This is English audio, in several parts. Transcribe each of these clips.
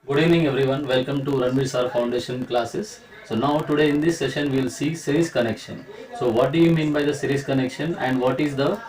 Good evening everyone, welcome to Ranveer Sir Foundation classes. So now today in this session we will see series connection. So what do you mean by the series connection and what is the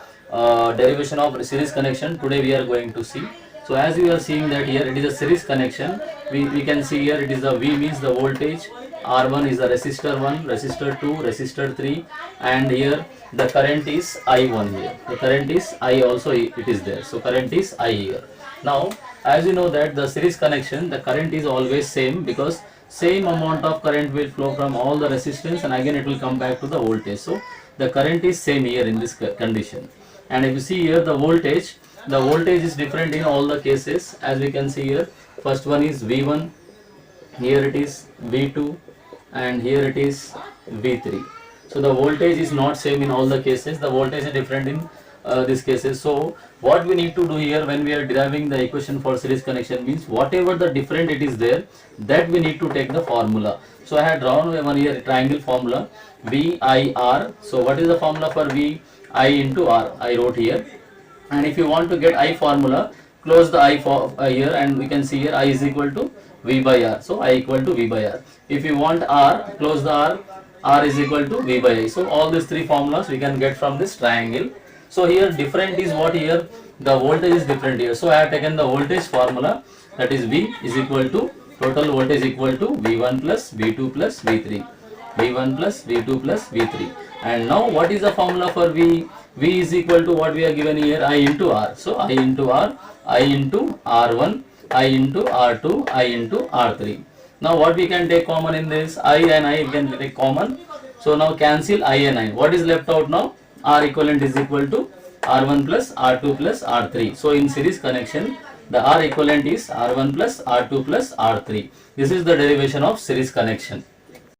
derivation of series connection today we are going to see. So as you are seeing that here it is a series connection, we can see here it is the V means the voltage, R1 is the resistor 1, resistor 2, resistor 3 and here the current is I1 here. The current is I also it is there. So current is I here. Now as you know that the series connection the current is always same because same amount of current will flow from all the resistance and again it will come back to the voltage. So the current is same here in this condition. And if you see here the voltage is different in all the cases. As we can see here, first one is V1, here it is V2 and here it is V3. So the voltage is not same in all the cases, the voltage is different in these cases. So what we need to do here when we are deriving the equation for series connection means whatever the different it is there, that we need to take the formula. So I had drawn one here triangle formula VIR. So what is the formula for VI into R? I wrote here. And if you want to get I formula, close the I for here and we can see here I is equal to V by R. So I equal to V by R. If you want R, close the R is equal to V by I. So all these three formulas we can get from this triangle. So here different is what here, the voltage is different here. So I have taken the voltage formula, that is V is equal to total voltage equal to V1 plus V2 plus V3. V1 plus V2 plus V3. And now what is the formula for V? V is equal to what we are given here, I into R. So I into R, I into R1, I into R2, I into R3. Now what we can take common in this, I and I we can take common. So now cancel I and I. What is left out now? R equivalent is equal to R1 plus R2 plus R3. So in series connection, the R equivalent is R1 plus R2 plus R3. This is the derivation of series connection.